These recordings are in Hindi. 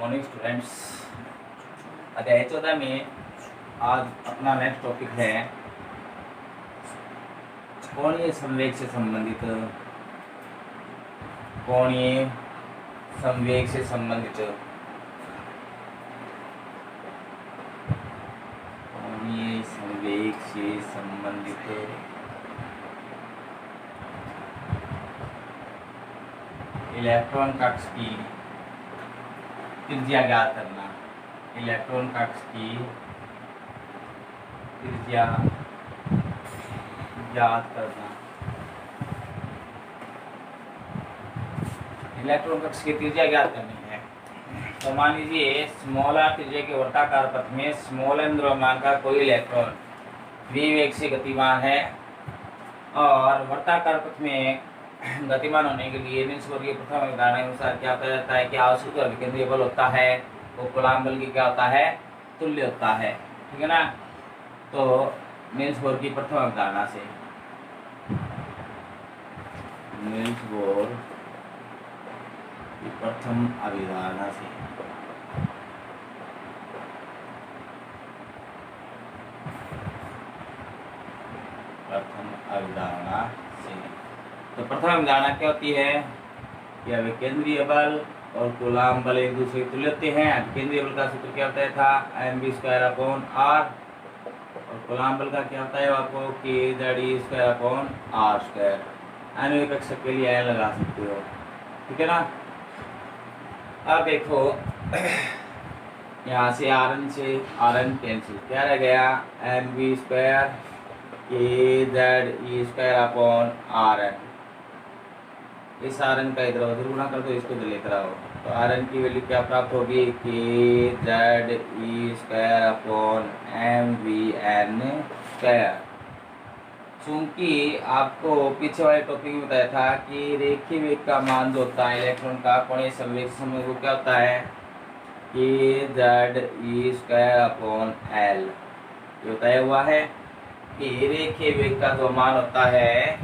Morning students. अध्याय 14 में आज अपना नेक्स्ट टॉपिक है कोणीय संवेग से संबंधित कोणीय संवेग से संबंधित कोणीय संवेग से संबंधित इलेक्ट्रॉन कक्ष की त्रिज्या ज्ञात करना। इलेक्ट्रॉन कक्ष की त्रिज्या ज्ञात करना। इलेक्ट्रॉन कक्ष की त्रिज्या ज्ञात करनी है। तो मान लीजिए स्मॉल आर त्रिज्या के वर्ताकार पथ में स्मॉल एन द्रव्यमान का कोई इलेक्ट्रॉन v वेग से गतिमान है और वर्ताकार पथ में गतिमान होने के लिए निल्स बोर की प्रथम अवधारणा के अनुसार क्या कहा जाता है कि आवश्यक अभिकेंद्रीय बल होता है वो कूलॉम बल की क्या होता है, तुल्य होता है। ठीक है ना। तो निल्स बोर की प्रथम अवधारणा से निल्स बोर की प्रथम अवधारणा से तो प्रथम अवधारणा क्या होती है कि अभिकेंद्रीय बल और कूलॉम बल एक दूसरे के तुल्य होते हैं। अभिकेंद्रीय बल का सूत्र क्या होता है था mv²/r और कूलॉम बल का क्या होता है आपको kZe²/r²। आणविक कक्षक के लिए n लगा सकते हो। ठीक है ना। अब देखो यहाँ से Rn कैंसिल, क्या रह गया mv² kZe²/Rn। इस Rn का इधर उधर गुणा कर दो, इसको इधर लेकर आओ तो Rn की वैल्यू क्या प्राप्त होगी kZe²/mvn²। चूंकि आपको पीछे वाले टॉपिक में बताया था कि रेखीय वेग का मान जो होता है इलेक्ट्रॉन का कोणीय संवेग से संबंधित वो क्या होता है kZe²/L। ये बताया हुआ है कि रेखीय वेग का जो मान होता है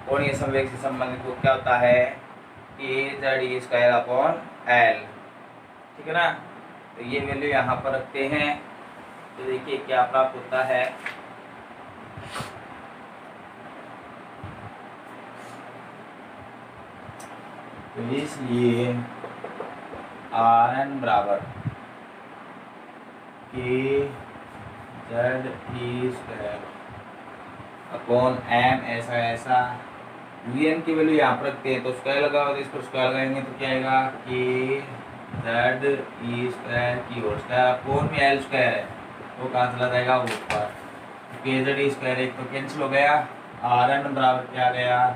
कोणीय संवेग से संबंधित वो क्या होता है kZe²/L। ठीक है ना। तो ये वैल्यू यहाँ पर रखते हैं तो देखिए क्या प्राप्त होता है। तो इसलिए Rn बराबर kZe²/m ऐसा Vn की वैल्यू यहाँ पर रखते हैं तो स्क्वायर लगाओ तो इस पर स्क्वायर लगाएंगे तो क्या आएगा kZe²/m L² है वो कहाँ चला जाएगा ऊपर। kZe² एक तो कैंसिल हो गया। Rn बराबर क्या गया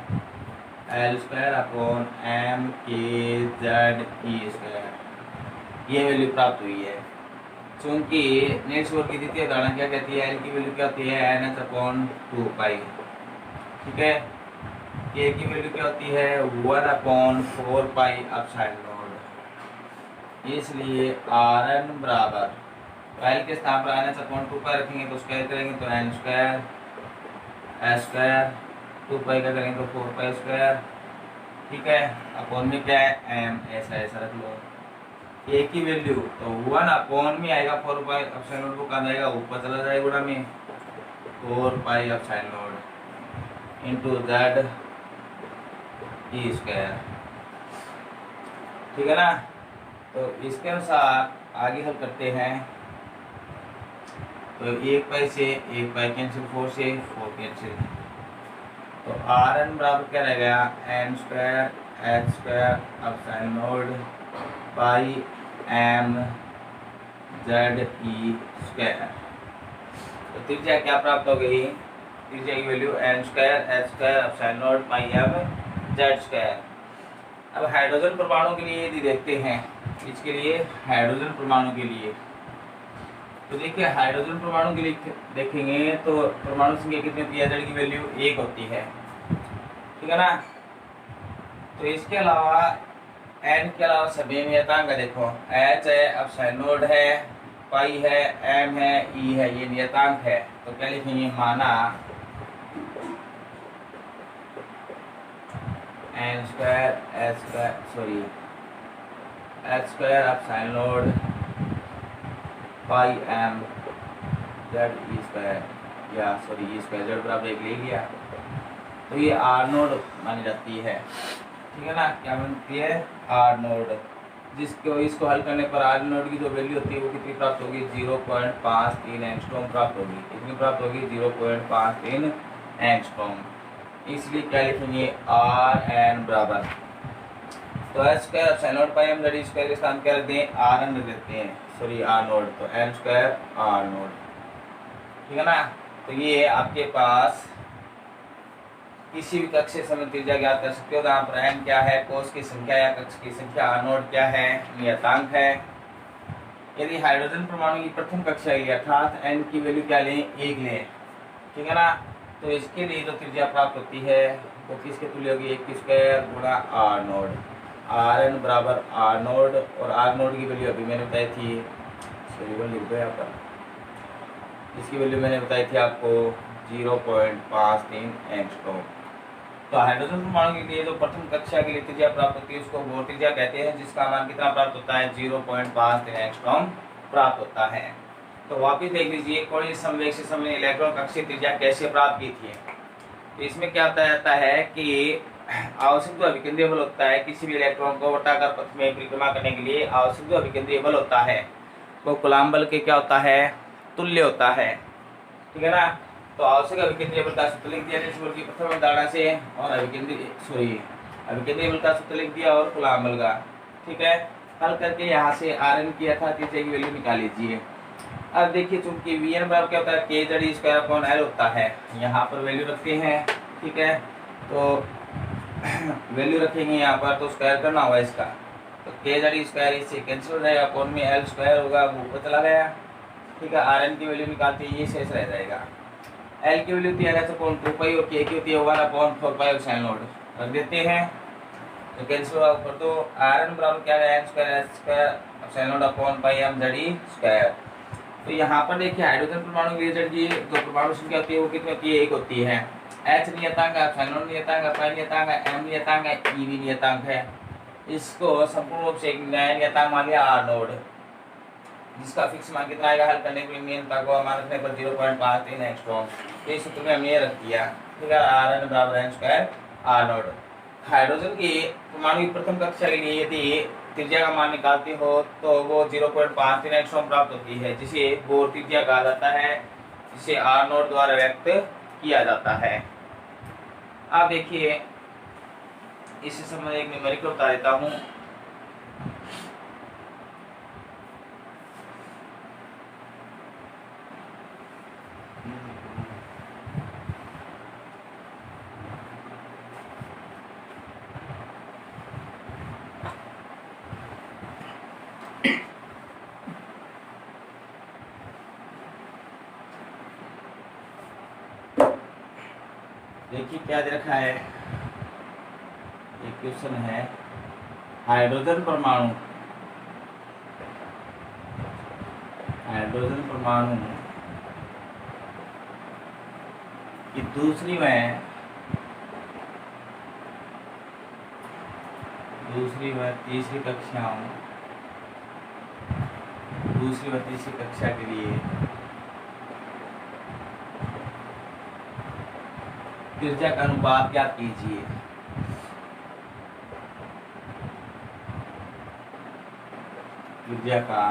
L²/m kZe²। ये वैल्यू प्राप्त हुई है। चूंकि निल्स बोर की द्वितीय धारणा क्या कहती है, L की वैल्यू क्या होती है NH/2π। ठीक है। k की वैल्यू क्या होती है 1/4πε0। इसलिए Rn बराबर L के स्थान पर NH/2π रखेंगे तो स्क्वायर करेंगे तो n² s², 2π का करेंगे तो 4π²। ठीक है। अपॉन में क्या है m ऐसा रख लो। a की वैल्यू तो 1/में आएगा 4πε0 को कहाँ जाएगा ऊपर चला जाएगा गुणा में 4πε0 इंटू Z e²। ठीक है ना। तो इसके अनुसार आगे हल करते हैं तो 1π से 1π कैंसिल, 4 से 4 कैंसिल तो Rn बराबर क्या रह गया n² h² पाई m ZE²। तो त्रिज्या क्या प्राप्त हो गई, त्रिज्या की वैल्यू n² h² पाई m Z²। अब हाइड्रोजन परमाणु के लिए यदि देखते हैं इसके लिए हाइड्रोजन परमाणु के लिए तो देखिए हाइड्रोजन परमाणु के लिए देखेंगे तो परमाणु संख्या कितनी होती है Z की वैल्यू 1 होती है। ठीक है ना। तो इसके अलावा n के अलावा सभी नियतांक देखो h है ε0 है पाई है m है e है ये नियतांक है तो क्या लिखेंगे माना n² s² sorry H square epsilon naught pi M Z E square, या सॉरी ई स्क्वायर जेड बराबर एक ले लिया, तो ये आर नोड मानी जाती है। ठीक है ना, क्या बनती है? आर नोड, जिसको इसको हल करने पर आर नोड की जो वैल्यू होती है वो कितनी प्राप्त होगी? 0.53 एंगस्ट्रॉम प्राप्त होगी। कितनी प्राप्त होगी? 0.53 एंगस्ट्रॉम। इसलिए क्या लिखेंगे? आर एन बराबर, तो H square epsilon naught pi M Z E square के स्थान क्या रखते हैं? आर एन देते हैं, सॉरी आर नोड, तो एन स्क्वायर आर नोड। ठीक है ना, तो ये आपके पास किसी भी कक्ष से समय त्रिज्या ज्ञात कर सकते हो। जहाँ पर एन क्या है? कोष की संख्या या कक्ष की संख्या, आर नोड क्या है? नियतांक है। यदि हाइड्रोजन परमाणु की प्रथम कक्षा ली अर्थात एन की वैल्यू क्या लें? 1 लें। ठीक है ना, तो इसके लिए जो त्रिज्या प्राप्त होती है वो किसके तुल्य होगी? 1 स्क्वायर गुणा आर नोड। आर एन बराबर आर नोड, और आर नोड की वैल्यू अभी मैंने बताई थी, लिख दो यहाँ पर, इसकी वैल्यू मैंने बताई थी आपको 0.53 एंगस्ट्रॉम। तो हाइड्रोजन परमाणु के लिए जो प्रथम कक्षा के लिए त्रिज्या प्राप्त होती है उसको बोर त्रिज्या कहते हैं, जिसका मान कितना प्राप्त होता है? 0.53 एंगस्ट्रॉम प्राप्त होता है। तो वापिस देख लीजिए कोणीय संवेग से समय इलेक्ट्रॉन कक्षीय त्रिज्या कैसे प्राप्त की थी। तो इसमें क्या बताया जाता है कि आवश्यक जो अभिकेंद्रीय बल होता है किसी भी इलेक्ट्रॉन को वर्ताकार पथ में परिक्रमा करने के लिए, आवश्यक जो अभिकेंद्रीय बल होता है वो कूलम्ब बल के क्या होता है? तुल्य होता है। ठीक है ना, तो आवश्यक अभिकेंद्रीय बल का सूत्र लिख दिया बल की प्रथम अवधारणा से, और अभिकेंद्रीय बल का सूत्र लिख दिया और कूलम्ब बल का। ठीक है, हल करके यहाँ से आर एन की अर्थात त्रिज्या की वैल्यू निकाल लीजिए। अब देखिए चूंकि वी एन बराबर क्या होता है? के जेड स्क्वायर अपॉन एल होता है। यहाँ पर वैल्यू रखते हैं। ठीक है, तो वैल्यू रखेंगे यहाँ पर, तो स्क्वायर करना होगा इसका, तो के जेड स्क्वायर इससे कैंसिल हो जाएगा, अपॉन में एल स्क्वायर होगा, वो ऊपर चला गया। ठीक है, आर एन की वैल्यू निकालते हैं, ये शेष रह जाएगा। एल की वैल्यू दिया जाता है 2 और के की होती है 1/4 एप्सिलॉन नॉट, रख देते हैं तो कैंसिल होगा ऊपर। तो आर एन बराबर क्या है? N square H square epsilon naught upon pi M Z E square. तो यहाँ पर देखिए हाइड्रोजन परमाणु के लिए जेड की जो परमाणु संख्या होती है वो कितनी होती है? 1 होती है। एच नियतांक है, एप्सिलॉन नॉट नियतांक है, पाई नियतांक है, एम नियतांक है, ई भी नियतांक है। इसको संपूर्ण रूप से एक नया नियतांक मान लिया आर नोड, जिसका फिक्स मान कितना आएगा? हल करने के लिए नियतांक को मान रखने पर 0.53 एंगस्ट्रॉम। तो इस सूत्र में हमने ये रख दिया। ठीक है, आर एन बराबर N square R node. Hydrogen की परमाणु की प्रथम कक्षा के लिए यदि त्रिज्या का मान निकालते हो तो वो 0.53 एंगस्ट्रॉम प्राप्त होती है, जिसे बोर त्रिज्या कहा जाता है, जिसे आर नोड द्वारा व्यक्त किया जाता है। अब देखिए इससे संबंधित एक न्यूमेरिकल बता देता हूँ। देखिए क्या दे रखा है, एक क्वेश्चन है हाइड्रोजन परमाणु की दूसरी व तीसरी कक्षा के लिए त्रिज्या का अनुपात ज्ञात कीजिए। त्रिज्या का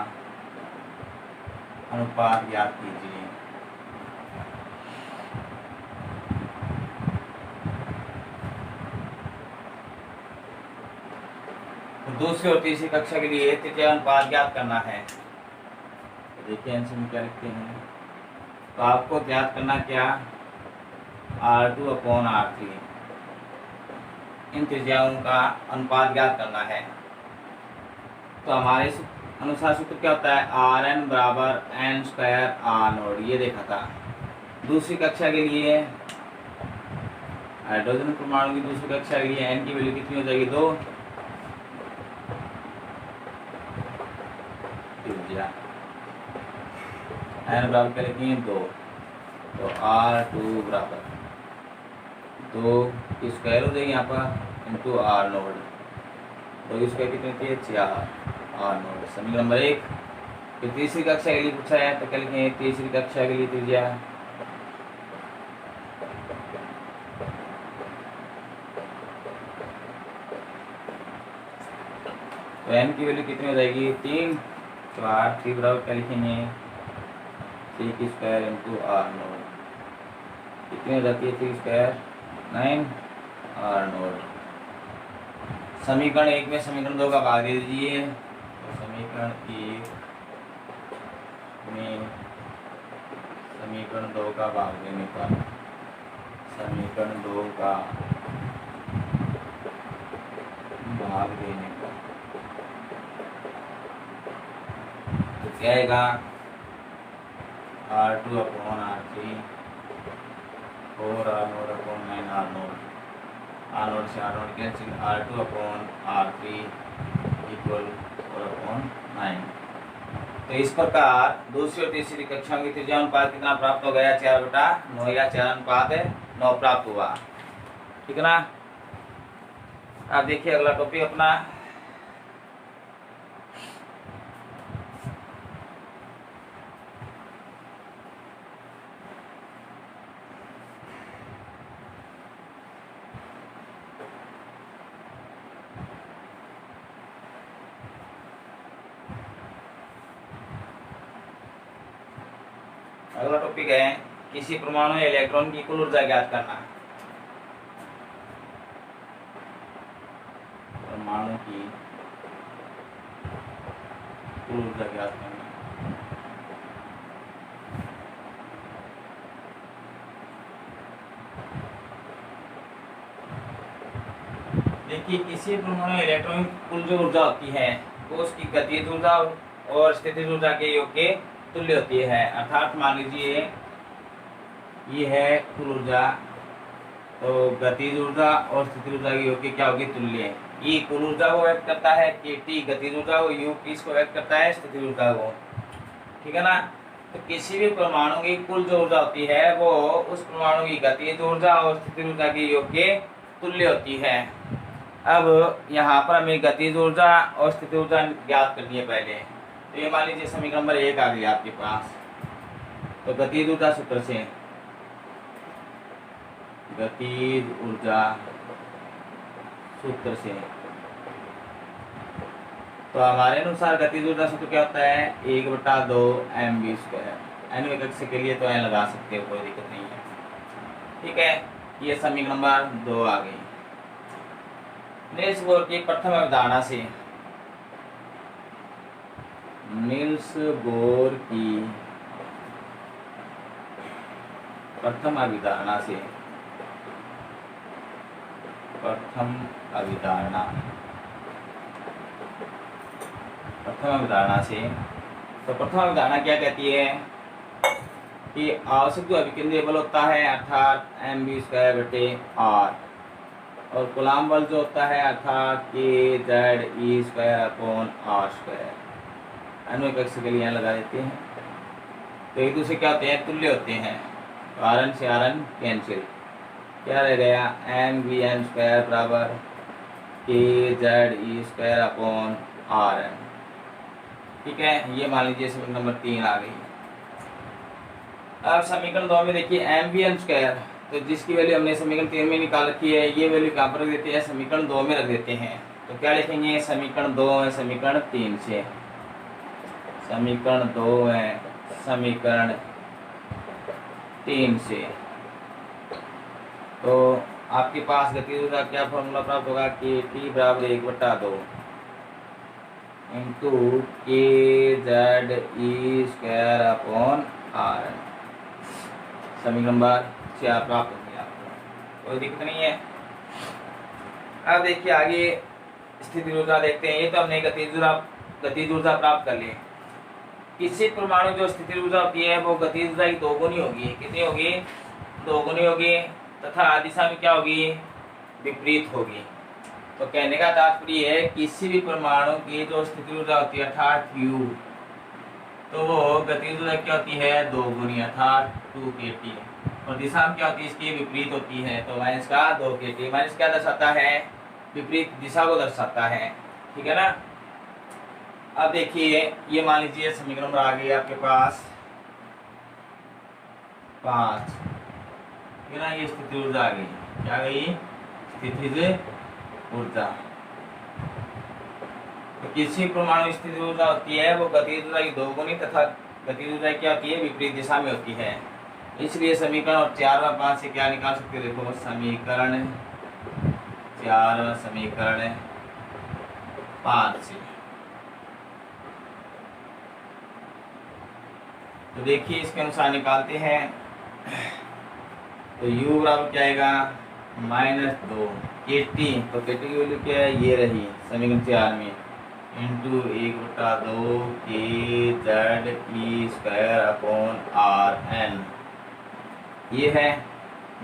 अनुपात ज्ञात कीजिए। तो दूसरी और तीसरी कक्षा के लिए त्रिज्या अनुपात ज्ञात करना है। तो देखिए आंसर में क्या लिखते हैं। तो आपको ज्ञात करना क्या? R2/R3 इन त्रिज्याओं का अनुपात ज्ञात करना है। तो हमारे अनुसार सूत्र क्या होता है? Rn बराबर एन स्क्वायर आर नोड, ये देखा था। दूसरी कक्षा के लिए हाइड्रोजन परमाणु की दूसरी कक्षा के लिए एन की वैल्यू कितनी हो जाएगी? 2। त्रिज्या एन बराबर क्या लिखेंगे? 2। तो R2 बराबर 2 की स्क्वायर हो जाएगी यहाँ पर इंटू आर नोड। 2 की स्क्वायर कितनी होती है? 4। R naught. समीकरण नंबर 1। फिर तीसरी कक्षा के लिए पूछा है तो क्या लिखेंगे, तीसरी कक्षा के लिए त्रिज्या तो n की वैल्यू कितनी हो जाएगी 3, तो R3 बराबर क्या लिखेंगे 3 स्क्वायर इंटू आर नोट। कितनी हो जाती है 3 स्क्वायर 9 आर नोट। समीकरण 1 में समीकरण 2 का भाग दे दीजिए, तो समीकरण 1 में समीकरण 2 का भाग देने पर समीकरण 2 का भाग देने पर तो क्या आएगा R2 upon R3 4 R nought upon 9 R nought. R nought से R nought cancel, R2 upon R3 equal 4 upon 9। तो इस प्रकार दूसरी और तीसरी कक्षाओं की त्रिज्या अनुपात कितना प्राप्त हो गया 4/9 या 4:9 प्राप्त हुआ। ठीक है ना। अब देखिए अगला टॉपिक अपना अगला टॉपिक है किसी परमाणु या इलेक्ट्रॉन की कुल ऊर्जा ज्ञात करना। परमाणु की कुल ऊर्जा ज्ञात करना। देखिए किसी परमाणु या इलेक्ट्रॉन की कुल जो ऊर्जा होती है वो उसकी गतिज ऊर्जा और स्थितिज ऊर्जा के योग के तुल्य होती है। अर्थात मान लीजिए ये है कुल ऊर्जा, तो गतिज ऊर्जा और स्थितिज ऊर्जा के योग की क्या होगी तुल्य। ये कुल ऊर्जा को व्यक्त करता है kT, गतिज ऊर्जा को U किसको व्यक्त करता है स्थितिज ऊर्जा को। ठीक है ना। तो किसी भी परमाणु की कुल जो ऊर्जा होती है वो उस परमाणु की गतिज ऊर्जा और स्थितिज ऊर्जा के योग के तुल्य होती है। अब यहाँ पर हमें गतिज ऊर्जा और स्थितिज ऊर्जा ज्ञात करनी है पहले। तो ये मान लीजिए समीकरण नंबर 1 आ गई आपके पास। तो गतिज ऊर्जा सूत्र से गतिज ऊर्जा सूत्र से तो हमारे अनुसार गतिज ऊर्जा सूत्र क्या होता है 1/2 mv²। एन कक्षा के लिए तो एन लगा सकते हो, कोई दिक्कत नहीं है। ठीक है, ये समीकरण नंबर 2 आ गई। नील्स बोर की प्रथम अवधारणा से नील्स बोर की प्रथम अवधारणा से प्रथम अवधारणा से तो प्रथम अवधारणा क्या कहती है कि आवश्यक जो अभिकेंद्रीय बल होता है अर्थात mv²/r और कूलाम बल जो होता है अर्थात kZe²/r²। अन्वय कक्ष के लिए यहाँ लगा देते हैं। तो एक दूसरे क्या होते हैं तुल्य होते हैं। तो Rn से Rn कैंसिल, क्या रह गया mvn² बराबर kZe²/Rn। ठीक है, ये मान लीजिए समीकरण नंबर 3 आ गई। अब समीकरण 2 में देखिए mvn², तो जिसकी वैल्यू हमने समीकरण 3 में निकाल रखी है ये वैल्यू कहाँ पर रख देते हैं समीकरण 2 में रख देते हैं। तो क्या लिखेंगे समीकरण 2 है समीकरण 3 से, समीकरण 2 है समीकरण 3 से। तो आपके पास गतिज ऊर्जा क्या फॉर्मूला प्राप्त होगा kT बराबर 1/2 इंटू kZe²/Rn। समीकरण नंबर 4 प्राप्त हो गया आपको, कोई दिक्कत नहीं है। अब देखिए आगे स्थितिज ऊर्जा देखते हैं। ये तो हमने गतिज ऊर्जा प्राप्त कर ली। किसी परमाणु जो स्थितिज ऊर्जा होती है वो गतिज ऊर्जा की 2 गुनी होगी। कितनी होगी 2 गुनी होगी तथा दिशा में क्या होगी विपरीत होगी। तो कहने का तात्पर्य है किसी भी परमाणु की जो स्थितिज ऊर्जा होती है अर्थात U, तो वो गतिज ऊर्जा क्या होती है 2 गुनी अर्थात 2 kT और दिशा में क्या होती है इसकी विपरीत होती है। तो माइनस का 2 kT, माइनस क्या दर्शाता है विपरीत दिशा को दर्शाता है। ठीक है ना। अब देखिए ये मान लीजिए समीकरण नंबर आ गई आपके पास 5, ठीक है ना। ये स्थिति ऊर्जा आ गई, क्या आ गई, स्थितिज ऊर्जा। तो किसी परमाणु स्थिति ऊर्जा होती है वो गतिज ऊर्जा की दोगुनी तथा गतिज ऊर्जा क्या होती है, विपरीत दिशा में होती है। इसलिए समीकरण और 4 व 5 से क्या निकाल सकते हो, देखो समीकरण 4 व समीकरण 5 से। तो देखिए इसके अनुसार निकालते हैं। तो u बराबर क्या आएगा, -2 KT। तो KT की वैल्यू क्या है, ये रही समीकरण 4 में, इंटू 1/2 kZe²/RN। ये है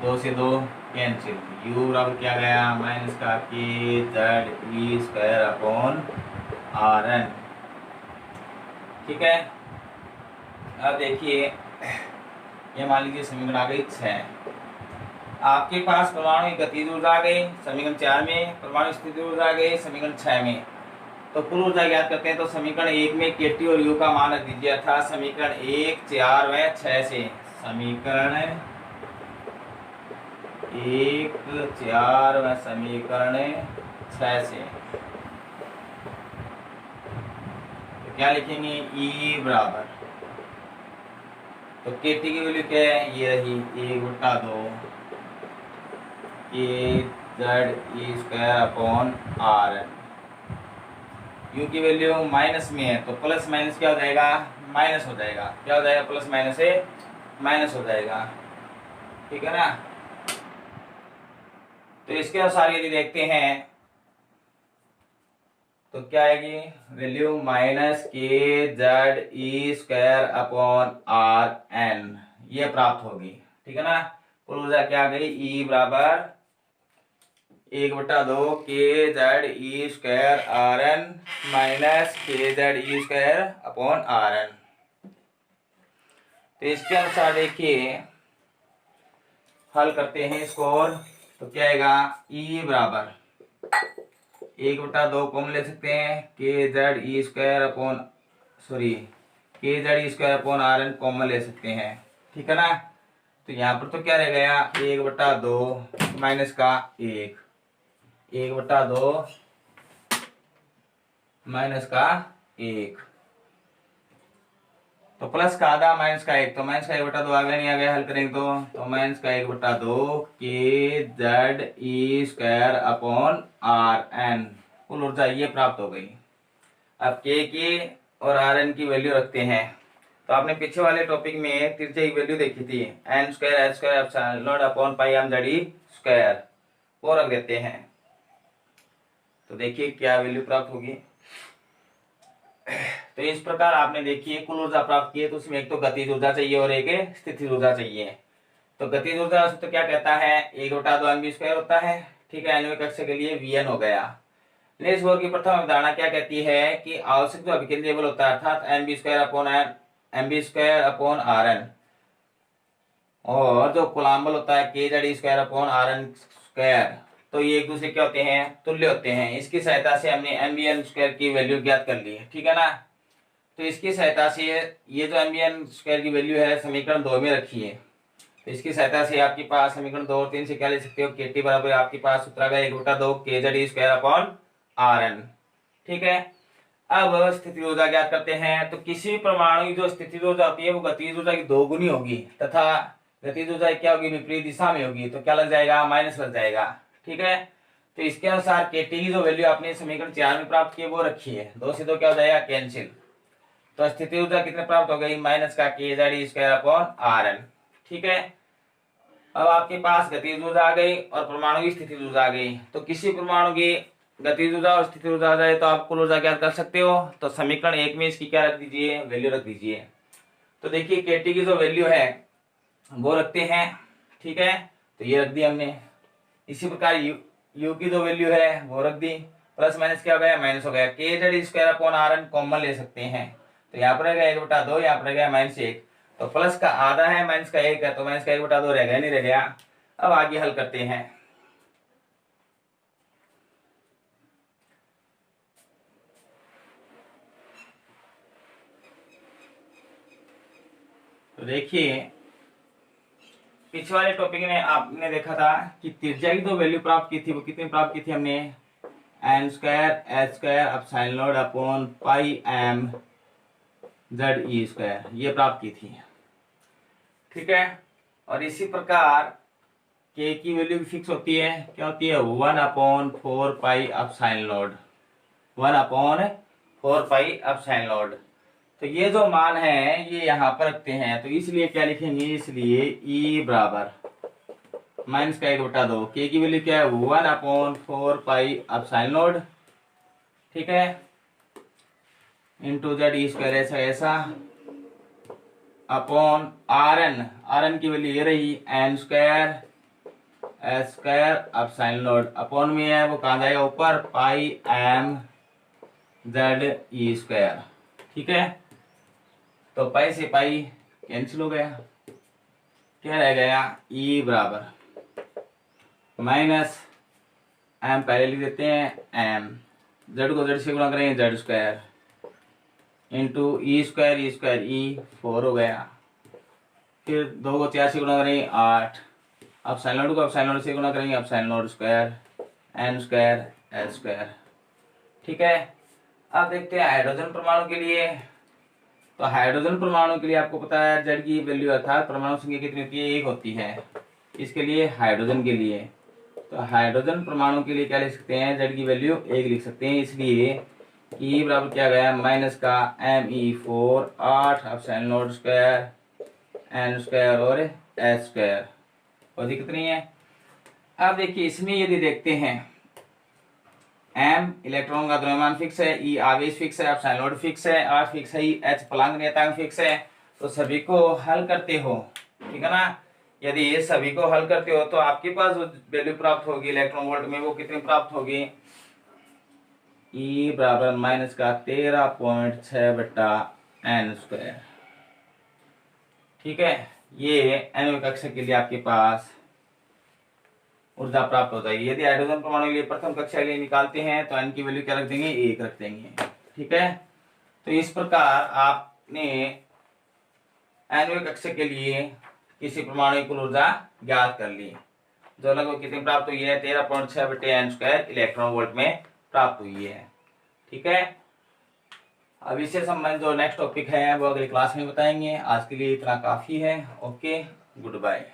2 से 2 कैंसिल, u बराबर क्या गया, माइनस का kZe²/RN। ठीक है। अब देखिए ये मान लीजिए समीकरण आ गई 6। आपके पास परमाणु की गतिज ऊर्जा आ गई समीकरण 4 में, परमाणु स्थिति ऊर्जा आ गई समीकरण 6 में। तो कुल ऊर्जा ज्ञात करते हैं। तो समीकरण 1 में KT और U का मान रख दीजिए, अर्थात समीकरण 1, 4 व 6 से। समीकरण 1, 4 व समीकरण 6 से तो क्या लिखेंगे, E बराबर, तो KT की वैल्यू क्या है, ये रही 1/2 kZe²/RN। U की वैल्यू माइनस में है तो प्लस माइनस क्या हो जाएगा, माइनस हो जाएगा। क्या हो जाएगा, प्लस माइनस से माइनस हो जाएगा, ठीक है ना। तो इसके अनुसार यदि देखते हैं तो क्या आएगी वैल्यू, -kZe²/RN ये प्राप्त होगी, ठीक है ना। कुल ऊर्जा क्या आ गई, E बराबर 1/2 kZe²RN माइनस kZe²/RN। तो इसके अनुसार देखिए हल करते हैं इसको, और तो क्या आएगा, E बराबर 1/2 कॉमन ले सकते हैं, kZe²RN कॉमन ले सकते हैं, ठीक है ना। तो यहाँ पर तो क्या रह गया, 1/2 माइनस का 1/2 माइनस का 1, तो प्लस का आधा माइनस का 1, तो माइनस का 1/2 आ गया, नहीं आ गया, हल करेंगे तो माइनस का 1/2 kZe²/RN कुल ऊर्जा ये प्राप्त हो गई। अब K की और RN की वैल्यू रखते हैं। तो आपने पीछे वाले टॉपिक में त्रिज्या की वैल्यू देखी थी, n²h²ε0/πmze², वो रख देते हैं। तो देखिए क्या वैल्यू प्राप्त होगी। तो इस प्रकार आपने देखिए कुल ऊर्जा प्राप्त की है, तो उसमें एक तो गतिज ऊर्जा चाहिए और एक स्थितिज ऊर्जा चाहिए। तो गतिज ऊर्जा तो क्या कहता है, 1/2 mv² होता है, ठीक है। अन्वय कक्ष के लिए Vn हो गया। लेस बोर की प्रथम अवधारणा क्या कहती है कि आवश्यक जो अभिकेंद्रीय बल होता है अर्थात mv²/Rn, और जो कूलाम बल होता है kZe²/RN², तो ये एक दूसरे क्या होते हैं, तुल्य होते हैं। इसकी सहायता से हमने mvn² की वैल्यू ज्ञात कर ली है, ठीक है ना। तो इसकी सहायता से ये जो mvn² की वैल्यू है समीकरण 2 में रखी है। तो इसकी सहायता से आपके पास समीकरण 2 और 3 से क्या ले सकते हो, KT बराबर आपके पास सूत्र आ गया 1/2 kZe²/RN, ठीक है। अब स्थिति ऊर्जा ज्ञात करते हैं। तो किसी भी परमाणु की जो स्थिति ऊर्जा होती है वो गतिज ऊर्जा की दोगुनी होगी तथा गतिज ऊर्जा क्या होगी, विपरीत दिशा में होगी। तो क्या लग जाएगा, माइनस लग जाएगा, ठीक है। तो इसके अनुसार KT की जो वैल्यू आपने समीकरण 4 में प्राप्त की वो रखी है, 2 से 2 क्या हो जाएगा, कैंसिल। तो स्थिति ऊर्जा कितने प्राप्त हो गई, माइनस का kZe²/RN, ठीक है। अब आपके पास गतिज ऊर्जा आ गई और परमाणु की स्थिति ऊर्जा आ गई। तो किसी परमाणु की गतिज ऊर्जा और स्थिति ऊर्जा आ जाए तो आप कुल ऊर्जा ज्ञात कर सकते हो। तो समीकरण 1 में इसकी क्या रख दीजिए, वैल्यू रख दीजिए। तो देखिए KT की जो वैल्यू है वो रखते हैं, ठीक है। तो ये रख दी हमने। इसी प्रकार U की जो वैल्यू है वो रख दी, प्लस माइनस क्या हो गया, माइनस हो गया। kZe²/RN कॉमन ले सकते हैं, तो यहाँ पर रहेगा 1/2, यहाँ पर रहेगा -1, तो प्लस का आधा है माइनस का 1 है, तो माइनस का 1/2 रह गया, नहीं रह गया। अब आगे हल करते हैं। तो देखिए पिछले वाले टॉपिक में आपने देखा था कि त्रिज्या की जो वैल्यू प्राप्त की थी वो कितनी प्राप्त की थी हमने, N square H square epsilon naught upon pi M Z E square, ये प्राप्त की थी। ठीक है, और इसी प्रकार के की वैल्यू भी फिक्स होती है, क्या होती है, 1/4 pi epsilon not, 1/4 pi epsilon not. तो ये जो मान है ये यहाँ पर रखते हैं, तो इसलिए क्या लिखेंगे, इसलिए E बराबर माइनस का 1/2, के की वैल्यू क्या है 1/4 पाई एप्सिलॉन नॉट, ठीक है, इंटू जेड ई स्क्वायर ऐसा ऐसा अपॉन आर एन की वैल्यू ये रही N square H square epsilon naught, upon में है वो कहाँ जाएगा ऊपर, pi M Z E square. ठीक है, तो पाई से पाई कैंसिल हो गया, क्या रह गया, ई बराबर माइनस एम पहले लिख देते हैं एम, जेड को जेड से गुणा करेंगे Z square into E square ई 4 हो गया, फिर 2 को 4 से गुणा करेंगे 8, अब एप्सिलॉन नॉट को एप्सिलॉन नॉट से गुणा करेंगे epsilon naught square N square H square. ठीक है, अब देखते हैं हाइड्रोजन परमाणु के लिए। तो हाइड्रोजन परमाणु के लिए आपको पता है जेड की वैल्यू अर्थात परमाणु संख्या कितनी होती है, 1 होती है। इसके लिए हाइड्रोजन के लिए, तो हाइड्रोजन परमाणु के लिए क्या लिख सकते हैं, जेड की वैल्यू 1 लिख सकते हैं, इसलिए ई बराबर क्या गया माइनस का Me4 8 epsilon naught square N square और एच स्क्वायर, और कितनी है। अब देखिए इसमें यदि देखते हैं एम इलेक्ट्रॉन का द्रव्यमान फिक्स है, ई आवेश फिक्स है, एप्सिलॉन नॉट फिक्स है, आर फिक्स है, एच प्लांक नियतांक फिक्स है, तो सभी को हल करते हो, ठीक है ना, यदि ये सभी को हल करते हो तो आपके पास जो वैल्यू प्राप्त होगी इलेक्ट्रॉन वोल्ट में वो कितनी प्राप्त होगी, ई बराबर माइनस का 13.6/n स्क्वायर। ठीक है, ये एनवीं कक्षा के लिए आपके पास ऊर्जा प्राप्त हो जाएगी। यदि हाइड्रोजन परमाणु के लिए प्रथम कक्षा के लिए निकालते हैं तो एन की वैल्यू क्या रख देंगे, 1 रख देंगे। ठीक है, तो इस प्रकार आपने एनवीं कक्षा के लिए किसी परमाणु की कुल ऊर्जा ज्ञात कर ली, जो लगभग कितनी प्राप्त हुई है, 13.6/n स्क्वायर इलेक्ट्रॉन वोल्ट में प्राप्त हुई है। ठीक है, अब इससे संबंधित जो नेक्स्ट टॉपिक है वो अगली क्लास में बताएंगे। आज के लिए इतना काफी है। Okay, good bye.